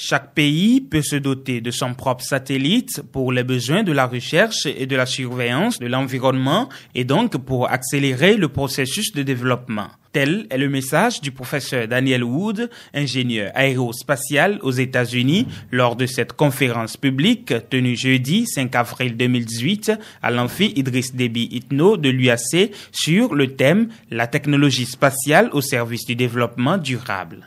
Chaque pays peut se doter de son propre satellite pour les besoins de la recherche et de la surveillance de l'environnement et donc pour accélérer le processus de développement. Tel est le message du professeur Daniel Wood, ingénieur aérospatial aux États-Unis, lors de cette conférence publique tenue jeudi 5 avril 2018 à l'amphi Idriss Déby Itno de l'UAC sur le thème « La technologie spatiale au service du développement durable ».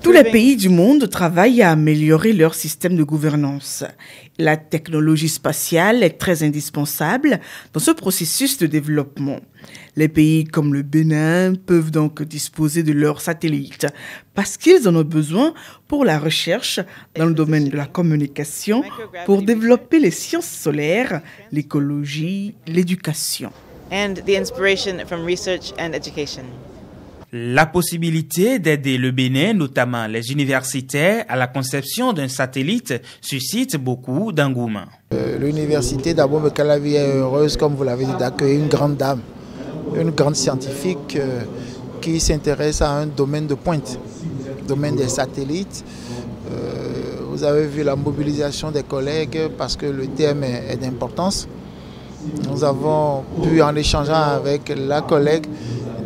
Tous les pays du monde travaillent à améliorer leur système de gouvernance. La technologie spatiale est très indispensable dans ce processus de développement. Les pays comme le Bénin peuvent donc disposer de leurs satellites parce qu'ils en ont besoin pour la recherche dans le domaine de la communication, pour développer les sciences solaires, l'écologie, l'éducation. La possibilité d'aider le Bénin, notamment les universitaires, à la conception d'un satellite suscite beaucoup d'engouement. L'université d'Abou Mekalavi est heureuse, comme vous l'avez dit, d'accueillir une grande dame, une grande scientifique qui s'intéresse à un domaine de pointe, le domaine des satellites. Vous avez vu la mobilisation des collègues parce que le thème est d'importance. Nous avons pu, en échangeant avec la collègue,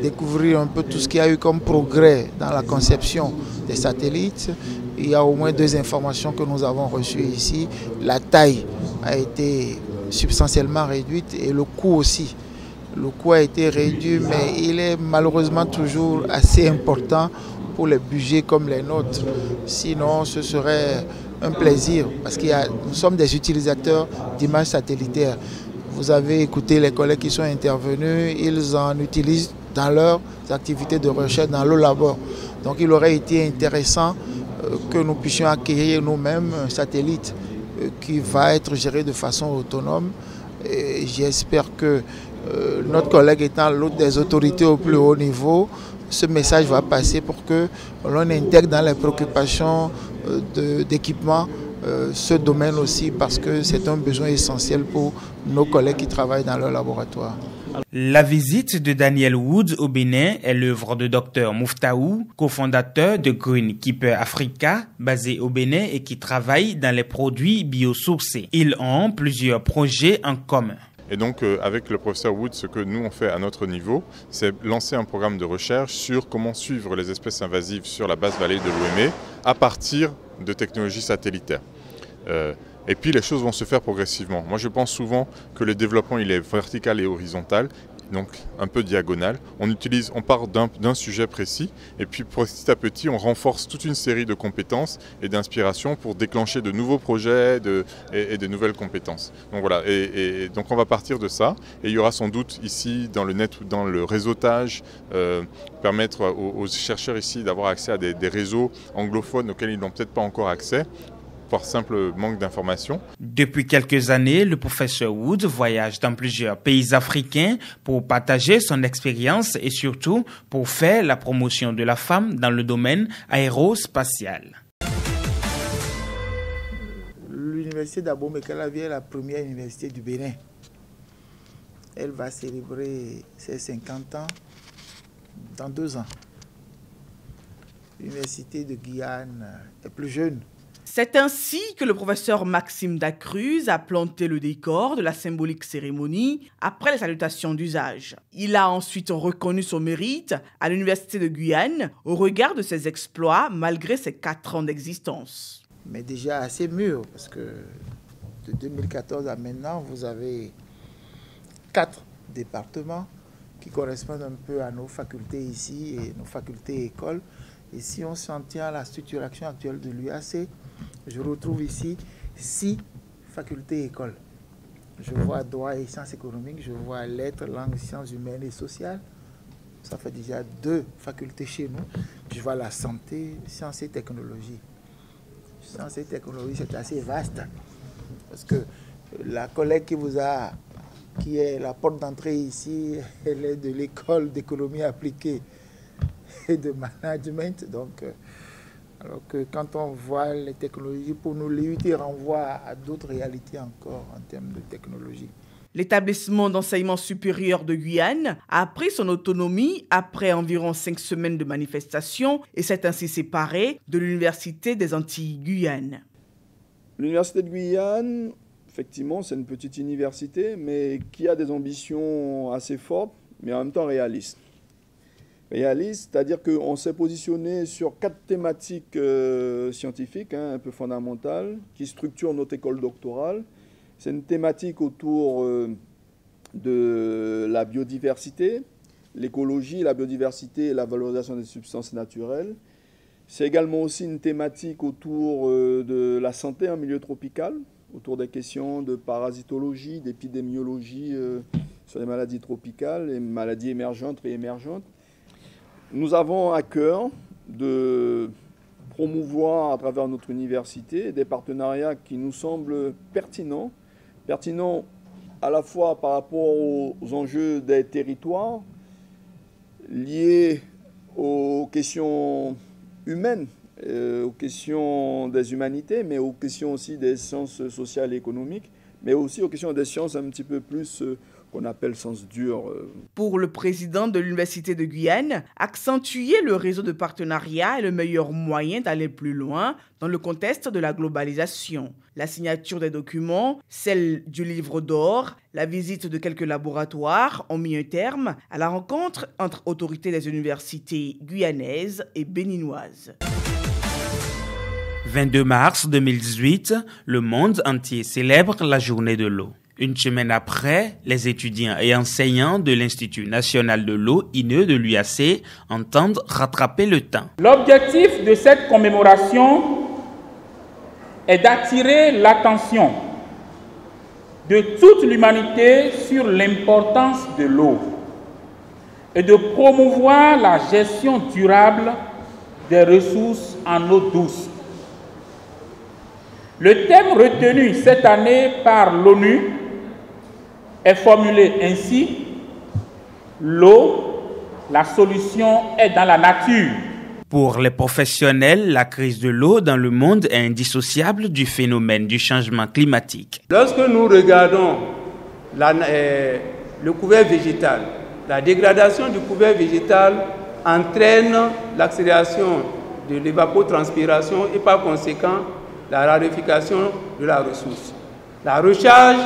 découvrir un peu tout ce qu'il y a eu comme progrès dans la conception des satellites. Il y a au moins 2 informations que nous avons reçues ici. La taille a été substantiellement réduite et le coût aussi. Le coût a été réduit, mais il est malheureusement toujours assez important pour les budgets comme les nôtres. Sinon, ce serait un plaisir parce que nous sommes des utilisateurs d'images satellitaires. Vous avez écouté les collègues qui sont intervenus, ils en utilisent dans leurs activités de recherche, dans le labo. Donc il aurait été intéressant que nous puissions acquérir nous-mêmes un satellite qui va être géré de façon autonome. Et j'espère que notre collègue étant l'autre des autorités au plus haut niveau, ce message va passer pour que l'on intègre dans les préoccupations d'équipement ce domaine aussi, parce que c'est un besoin essentiel pour nos collègues qui travaillent dans leur laboratoire. La visite de Daniel Wood au Bénin est l'œuvre de Dr Mouftaou, cofondateur de Greenkeeper Africa, basé au Bénin et qui travaille dans les produits biosourcés. Ils ont plusieurs projets en commun. Et donc, avec le professeur Wood, ce que nous on fait à notre niveau, c'est lancer un programme de recherche sur comment suivre les espèces invasives sur la basse vallée de l'Ouémé à partir de technologies satellitaires. Et puis les choses vont se faire progressivement. Moi je pense souvent que le développement il est vertical et horizontal, donc un peu diagonal. On part d'un sujet précis et puis petit à petit on renforce toute une série de compétences et d'inspiration pour déclencher de nouveaux projets et de nouvelles compétences. Donc voilà, et donc on va partir de ça et il y aura sans doute ici dans le réseautage, permettre aux chercheurs ici d'avoir accès à des réseaux anglophones auxquels ils n'ont peut-être pas encore accès, par simple manque d'informations. Depuis quelques années, le professeur Wood voyage dans plusieurs pays africains pour partager son expérience et surtout pour faire la promotion de la femme dans le domaine aérospatial. L'université d'Abou Mekalavi est la première université du Bénin. Elle va célébrer ses 50 ans dans 2 ans. L'université de Guyane est plus jeune. C'est ainsi que le professeur Maxime Dacruz a planté le décor de la symbolique cérémonie après les salutations d'usage. Il a ensuite reconnu son mérite à l'université de Guyane au regard de ses exploits malgré ses 4 ans d'existence. Mais déjà assez mûr parce que de 2014 à maintenant, vous avez 4 départements qui correspondent un peu à nos facultés ici et nos facultés écoles. Et si on s'en tient à la structuration actuelle de l'UAC, je retrouve ici 6 facultés écoles. Je vois droit et sciences économiques, je vois lettres, langues, sciences humaines et sociales. Ça fait déjà 2 facultés chez nous. Je vois la santé, sciences et technologies. Sciences et technologies, c'est assez vaste. Parce que la collègue qui est la porte d'entrée ici, elle est de l'école d'économie appliquée et de management. Donc, alors que quand on voit les technologies, pour nous, l'IUT renvoie à d'autres réalités encore en termes de technologie. L'établissement d'enseignement supérieur de Guyane a pris son autonomie après environ 5 semaines de manifestations et s'est ainsi séparé de l'Université des Antilles Guyane. L'Université de Guyane, effectivement, c'est une petite université, mais qui a des ambitions assez fortes, mais en même temps réalistes. Réaliste, c'est-à-dire qu'on s'est positionné sur 4 thématiques scientifiques, un peu fondamentales, qui structurent notre école doctorale. C'est une thématique autour de la biodiversité, l'écologie, la biodiversité et la valorisation des substances naturelles. C'est également aussi une thématique autour de la santé en milieu tropical, autour des questions de parasitologie, d'épidémiologie sur les maladies tropicales, les maladies émergentes et réémergentes. Nous avons à cœur de promouvoir à travers notre université des partenariats qui nous semblent pertinents à la fois par rapport aux enjeux des territoires liés aux questions humaines, aux questions des humanités, mais aux questions aussi des sciences sociales et économiques, mais aussi aux questions des sciences un petit peu plus qu'on appelle sciences dures. Pour le président de l'Université de Guyane, accentuer le réseau de partenariats est le meilleur moyen d'aller plus loin dans le contexte de la globalisation. La signature des documents, celle du livre d'or, la visite de quelques laboratoires ont mis un terme à la rencontre entre autorités des universités guyanaises et béninoises. 22 mars 2018, le monde entier célèbre la journée de l'eau. Une semaine après, les étudiants et enseignants de l'Institut national de l'eau, INE de l'UAC, entendent rattraper le temps. L'objectif de cette commémoration est d'attirer l'attention de toute l'humanité sur l'importance de l'eau et de promouvoir la gestion durable des ressources en eau douce. Le thème retenu cette année par l'ONU est formulé ainsi: l'eau, la solution est dans la nature. Pour les professionnels, la crise de l'eau dans le monde est indissociable du phénomène du changement climatique. Lorsque nous regardons le couvert végétal, la dégradation du couvert végétal entraîne l'accélération de l'évapotranspiration et par conséquent la raréfaction de la ressource. La recharge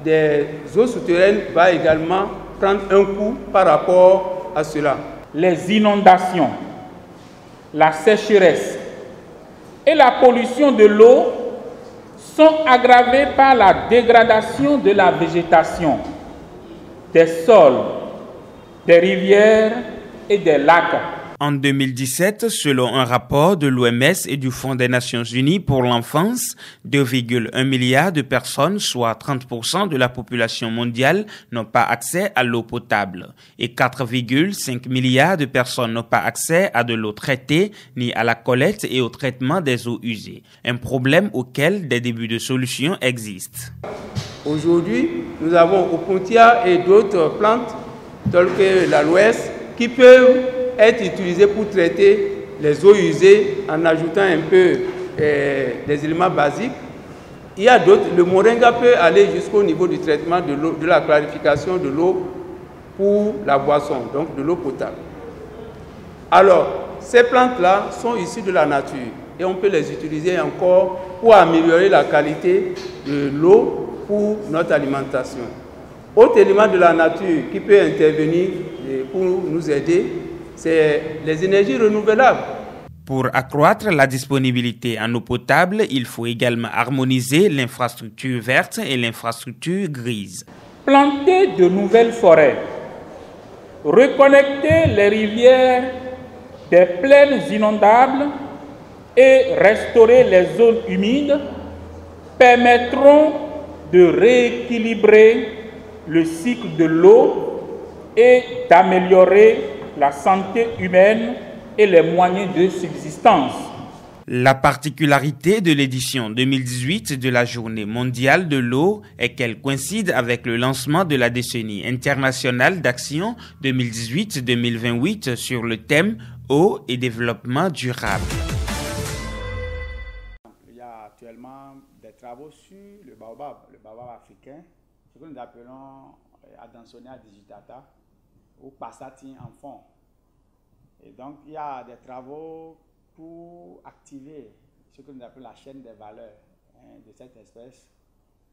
des eaux souterraines va également prendre un coup par rapport à cela. Les inondations, la sécheresse et la pollution de l'eau sont aggravées par la dégradation de la végétation, des sols, des rivières et des lacs. En 2017, selon un rapport de l'OMS et du Fonds des Nations Unies pour l'enfance, 2,1 milliards de personnes, soit 30% de la population mondiale, n'ont pas accès à l'eau potable. Et 4,5 milliards de personnes n'ont pas accès à de l'eau traitée, ni à la collecte et au traitement des eaux usées. Un problème auquel des débuts de solutions existent. Aujourd'hui, nous avons Opuntia et d'autres plantes, telles que l'aloès, qui peuvent être utilisées pour traiter les eaux usées en ajoutant un peu des éléments basiques. Il y a d'autres, le moringa peut aller jusqu'au niveau du traitement de l'eau, de la clarification de l'eau pour la boisson, donc de l'eau potable. Alors, ces plantes-là sont issues de la nature et on peut les utiliser encore pour améliorer la qualité de l'eau pour notre alimentation. Autre élément de la nature qui peut intervenir pour nous aider, c'est les énergies renouvelables. Pour accroître la disponibilité en eau potable, il faut également harmoniser l'infrastructure verte et l'infrastructure grise. Planter de nouvelles forêts, reconnecter les rivières des plaines inondables et restaurer les zones humides permettront de rééquilibrer le cycle de l'eau et d'améliorer la santé humaine et les moyens de subsistance. La particularité de l'édition 2018 de la Journée mondiale de l'eau est qu'elle coïncide avec le lancement de la décennie internationale d'action 2018-2028 sur le thème eau et développement durable. Il y a actuellement des travaux sur le baobab africain, ce que nous appelons Adansonia digitata ou Passati en fond. Et donc, il y a des travaux pour activer ce que nous appelons la chaîne des valeurs de cette espèce.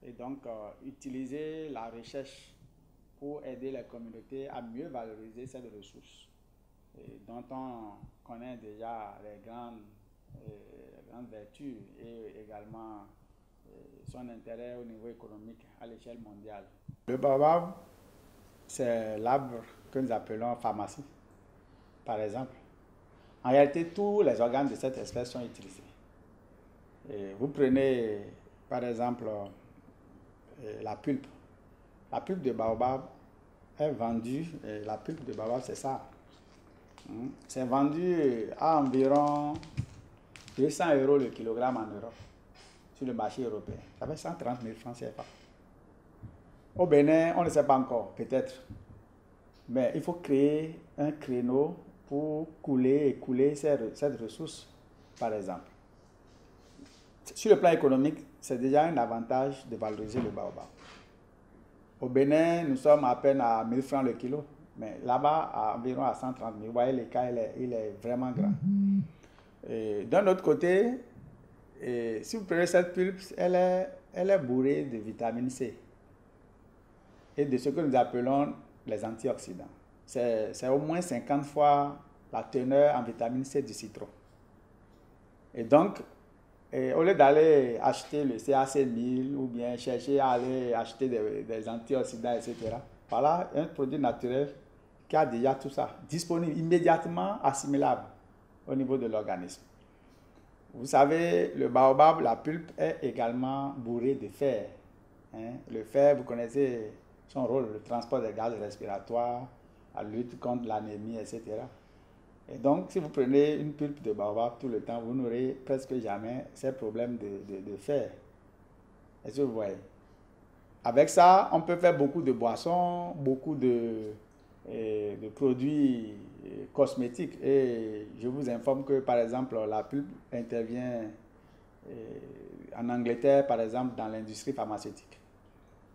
Et donc, utiliser la recherche pour aider les communautés à mieux valoriser cette ressource, dont on connaît déjà les grandes vertus et également son intérêt au niveau économique à l'échelle mondiale. Le baobab, c'est l'arbre que nous appelons pharmacie, par exemple. En réalité, tous les organes de cette espèce sont utilisés. Et vous prenez, par exemple, la pulpe. La pulpe de baobab est vendue, et la pulpe de baobab, c'est ça. C'est vendu à environ 200 € le kilogramme en Europe, sur le marché européen. Ça fait 130 000 francs CFA. Au Bénin, on ne sait pas encore, peut-être. Mais il faut créer un créneau pour couler cette ressource, par exemple. Sur le plan économique, c'est déjà un avantage de valoriser le baobab. Au Bénin, nous sommes à peine à 1000 francs le kilo, mais là-bas, environ à 130 000. Vous voyez, l'écart, il est vraiment grand. D'un autre côté, si vous prenez cette pulpe, elle est bourrée de vitamine C et de ce que nous appelons les antioxydants. C'est au moins 50 fois la teneur en vitamine C du citron. Et donc, au lieu d'aller acheter le CAC1000 ou bien chercher à aller acheter des antioxydants, etc., voilà un produit naturel qui a déjà tout ça, disponible, immédiatement assimilable au niveau de l'organisme. Vous savez, le baobab, la pulpe, est également bourré de fer. Le fer, vous connaissez son rôle, le transport des gaz respiratoires, la lutte contre l'anémie, etc. Et donc, si vous prenez une pulpe de baobab tout le temps, vous n'aurez presque jamais ces problèmes de fer. Est-ce que vous voyez? Avec ça, on peut faire beaucoup de boissons, beaucoup de produits cosmétiques. Et je vous informe que, par exemple, la pulpe intervient en Angleterre, par exemple, dans l'industrie pharmaceutique,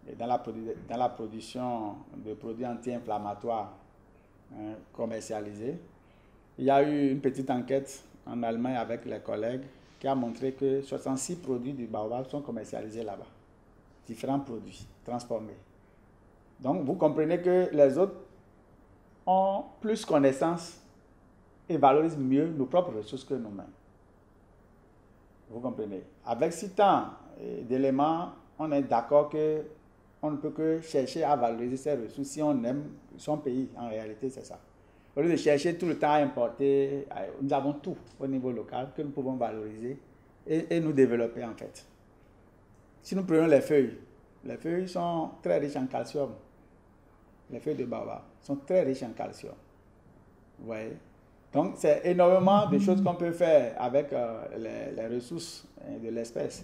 et dans la production de produits anti-inflammatoires commercialisés. Il y a eu une petite enquête en Allemagne avec les collègues qui a montré que 66 produits du baobab sont commercialisés là-bas. Différents produits transformés. Donc, vous comprenez que les autres ont plus connaissance et valorisent mieux nos propres ressources que nous-mêmes. Vous comprenez? Avec si tant d'éléments, on est d'accord qu'on ne peut que chercher à valoriser ces ressources si on aime son pays. En réalité, c'est ça. Au lieu de chercher tout le temps à importer, nous avons tout au niveau local que nous pouvons valoriser et nous développer en fait. Si nous prenons les feuilles sont très riches en calcium. Les feuilles de baobab sont très riches en calcium. Vous voyez? Donc, c'est énormément de choses qu'on peut faire avec les ressources de l'espèce.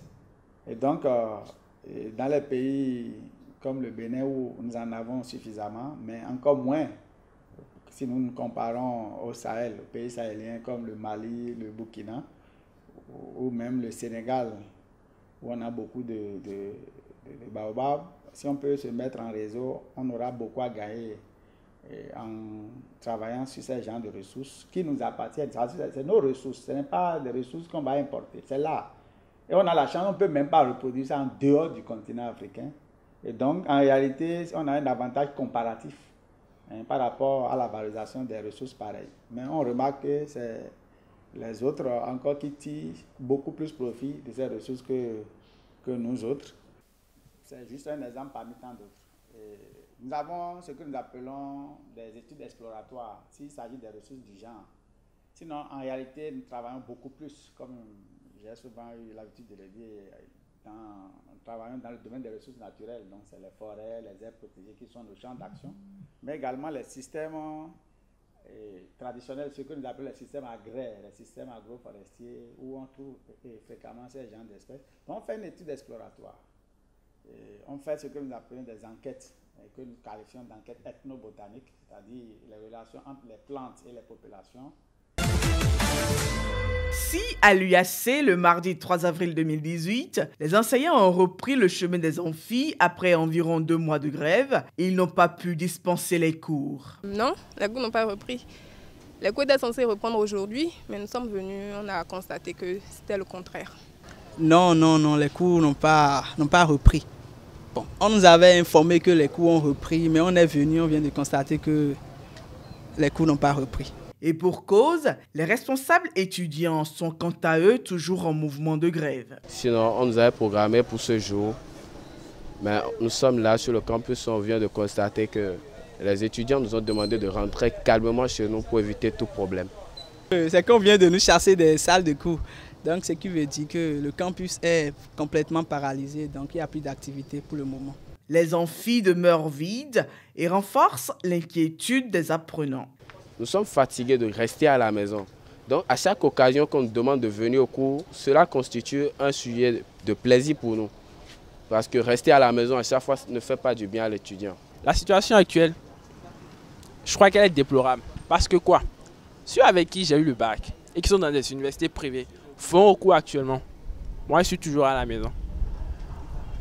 Et donc, dans les pays comme le Bénin où nous en avons suffisamment, mais encore moins si nous nous comparons au Sahel, aux pays sahéliens comme le Mali, le Burkina, ou même le Sénégal, où on a beaucoup de baobab. Si on peut se mettre en réseau, on aura beaucoup à gagner en travaillant sur ces genres de ressources qui nous appartiennent. C'est nos ressources, ce n'est pas des ressources qu'on va importer, c'est là. Et on a la chance, on ne peut même pas reproduire ça en dehors du continent africain. Et donc, en réalité, on a un avantage comparatif par rapport à la valorisation des ressources pareilles. Mais on remarque que c'est les autres encore qui tirent beaucoup plus profit de ces ressources que nous autres. C'est juste un exemple parmi tant d'autres. Nous avons ce que nous appelons des études exploratoires, s'il s'agit des ressources du genre. Sinon, en réalité, nous travaillons beaucoup plus, comme j'ai souvent eu l'habitude de le dire, nous travaillons dans le domaine des ressources naturelles, donc c'est les forêts, les aires protégées qui sont nos champs d'action, mais également les systèmes traditionnels, ce que nous appelons les systèmes agraires, les systèmes agroforestiers, où on trouve fréquemment ces genres d'espèces. Donc on fait une étude exploratoire. On fait ce que nous appelons des enquêtes, que nous qualifions d'enquêtes ethnobotaniques, c'est-à-dire les relations entre les plantes et les populations. Si à l'UAC, le mardi 3 avril 2018, les enseignants ont repris le chemin des amphis après environ 2 mois de grève, ils n'ont pas pu dispenser les cours. Non, les cours n'ont pas repris. Les cours étaient censés reprendre aujourd'hui, mais nous sommes venus, on a constaté que c'était le contraire. Non, les cours n'ont pas repris. Bon, on nous avait informé que les cours ont repris, mais on est venu, on vient de constater que les cours n'ont pas repris. Et pour cause, les responsables étudiants sont quant à eux toujours en mouvement de grève. Sinon, on nous avait programmé pour ce jour, mais nous sommes là sur le campus, on vient de constater que les étudiants nous ont demandé de rentrer calmement chez nous pour éviter tout problème. C'est qu'on vient de nous chasser des salles de cours, donc ce qui veut dire que le campus est complètement paralysé, donc il n'y a plus d'activité pour le moment. Les amphis demeurent vides et renforcent l'inquiétude des apprenants. Nous sommes fatigués de rester à la maison. Donc à chaque occasion qu'on nous demande de venir au cours, cela constitue un sujet de plaisir pour nous. Parce que rester à la maison à chaque fois ne fait pas du bien à l'étudiant. La situation actuelle, je crois qu'elle est déplorable. Parce que quoi? Ceux avec qui j'ai eu le bac et qui sont dans des universités privées font au cours actuellement. Moi, je suis toujours à la maison.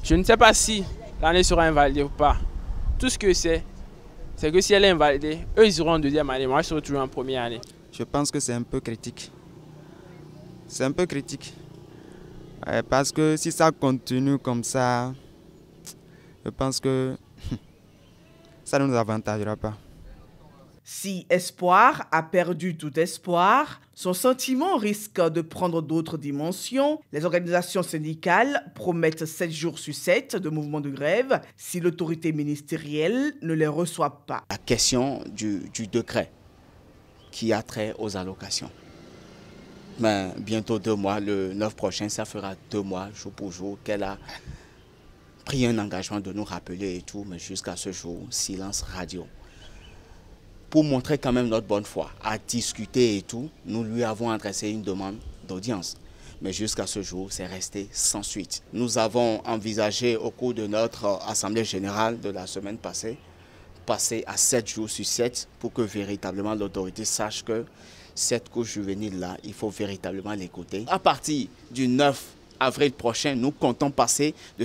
Je ne sais pas si l'année sera invalidée ou pas. Tout ce que c'est que si elle est invalidée, eux ils iront en 2e année, moi je serai toujours en 1re année. Je pense que c'est un peu critique. C'est un peu critique. Parce que si ça continue comme ça, je pense que ça ne nous avantagera pas. Si Espoir a perdu tout espoir, son sentiment risque de prendre d'autres dimensions. Les organisations syndicales promettent 7 jours sur 7 de mouvement de grève si l'autorité ministérielle ne les reçoit pas. La question du décret qui a trait aux allocations. Mais bientôt 2 mois, le 9 prochain, ça fera 2 mois, jour pour jour, qu'elle a pris un engagement de nous rappeler et tout, mais jusqu'à ce jour, silence radio. Pour montrer quand même notre bonne foi, à discuter et tout, nous lui avons adressé une demande d'audience. Mais jusqu'à ce jour, c'est resté sans suite. Nous avons envisagé au cours de notre assemblée générale de la semaine passée, passer à 7 jours sur 7 pour que véritablement l'autorité sache que cette couche juvénile-là, il faut véritablement l'écouter. À partir du 9 avril prochain, nous comptons passer de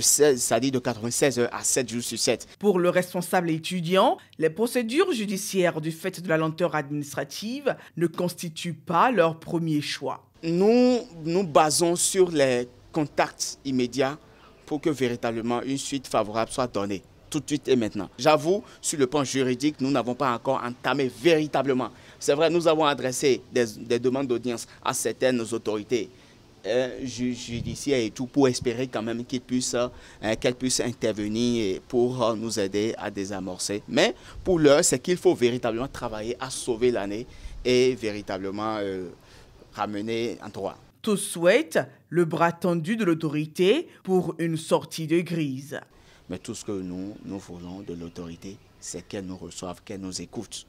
96 heures à 7 jours sur 7. Pour le responsable étudiant, les procédures judiciaires du fait de la lenteur administrative ne constituent pas leur premier choix. Nous nous basons sur les contacts immédiats pour que véritablement une suite favorable soit donnée tout de suite et maintenant. J'avoue, sur le plan juridique, nous n'avons pas encore entamé véritablement. C'est vrai, nous avons adressé des demandes d'audience à certaines autorités judiciaires et tout pour espérer quand même qu'elles puissent intervenir pour nous aider à désamorcer. Mais pour l'heure, c'est qu'il faut véritablement travailler à sauver l'année et véritablement ramener en droit. Tous souhaitent le bras tendu de l'autorité pour une sortie de crise. Mais tout ce que nous voulons de l'autorité, c'est qu'elle nous reçoive, qu'elle nous écoute,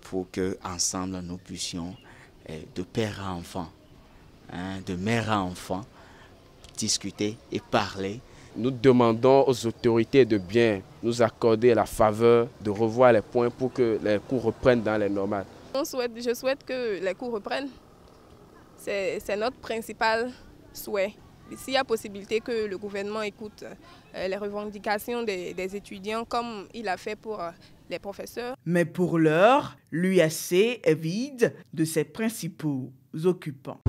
pour qu'ensemble nous puissions, de père à enfant, de mère à enfant, discuter et parler. Nous demandons aux autorités de bien nous accorder la faveur de revoir les points pour que les cours reprennent dans les normales. Je souhaite que les cours reprennent. C'est notre principal souhait. S'il y a possibilité que le gouvernement écoute les revendications des étudiants comme il a fait pour les professeurs. Mais pour l'heure, l'UAC est vide de ses principaux occupants.